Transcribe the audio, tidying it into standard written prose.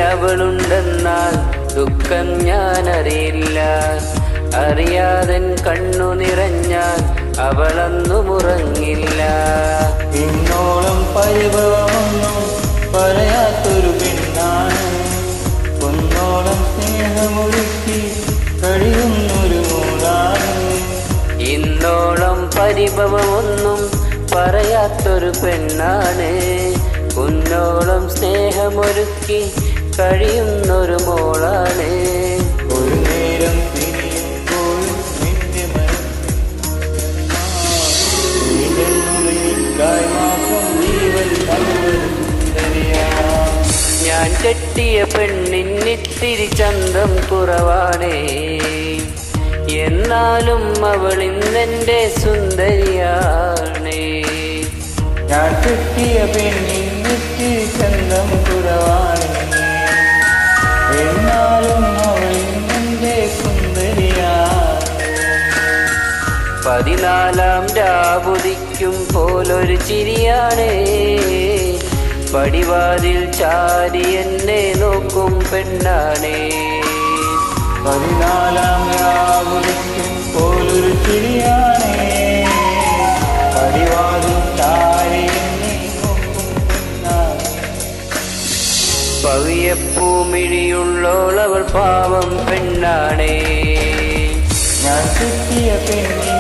അവളുണ്ടെന്നാൽ ദുഃഖം ഞാനറിയില്ല. അറിയാതൻ കണ്ണു നിറഞ്ഞാൽ അവളൊന്നും ഉറങ്ങില്ല. ഇന്നോളം പരിഭവമൊന്നും പറയാത്തൊരു പെണ്ണാണ്, കുന്നോളം സ്നേഹമൊരുക്കി കഴിയുന്നൊരു മോളാണ്. ഇന്നോളം പരിഭവമൊന്നും പറയാത്തൊരു പെണ്ണാണ്, കുന്നോളം സ്നേഹമൊരുക്കി കഴിയുന്നൊരു മോളാണ്. ഒരു നേരം തിരിയുമ്പോഴും നിന്റെ മനസ്സിനുള്ളിലായി മാത്രം ജീവൻ ഞാൻ കെട്ടിയ പെണ്ണിന്നിത്തിരി ചന്തം കുറവാണേ, എന്നാലും അവൾ ഇന്നെന്റെ സുന്ദരിയാണേ. ഞാൻ കെട്ടിയ പെണ്ണിന്നിത്തിരി ചന്തം കുറവാണ്, എന്നാലും അവൾ ഇന്നെന്റെ സുന്ദരിയാണ്. 14 രാവുദിക്കും പോലൊരു ചിരിയാണേ, പടിവാതിൽ ചാരി എന്നെ നോക്കും പെണ്ണാണേ. 14 രാവുദിക്കും പോലൊരു ചിരിയാണേ, പടിവാതിൽ ചാരി എന്നെ നോക്കും പെണ്ണാണേ. പവിയപ്പൂമിഴിയുള്ളോളവൾ പാവം പെണ്ണാണേ. ഞാൻ കിട്ടിയ പെണ്ണി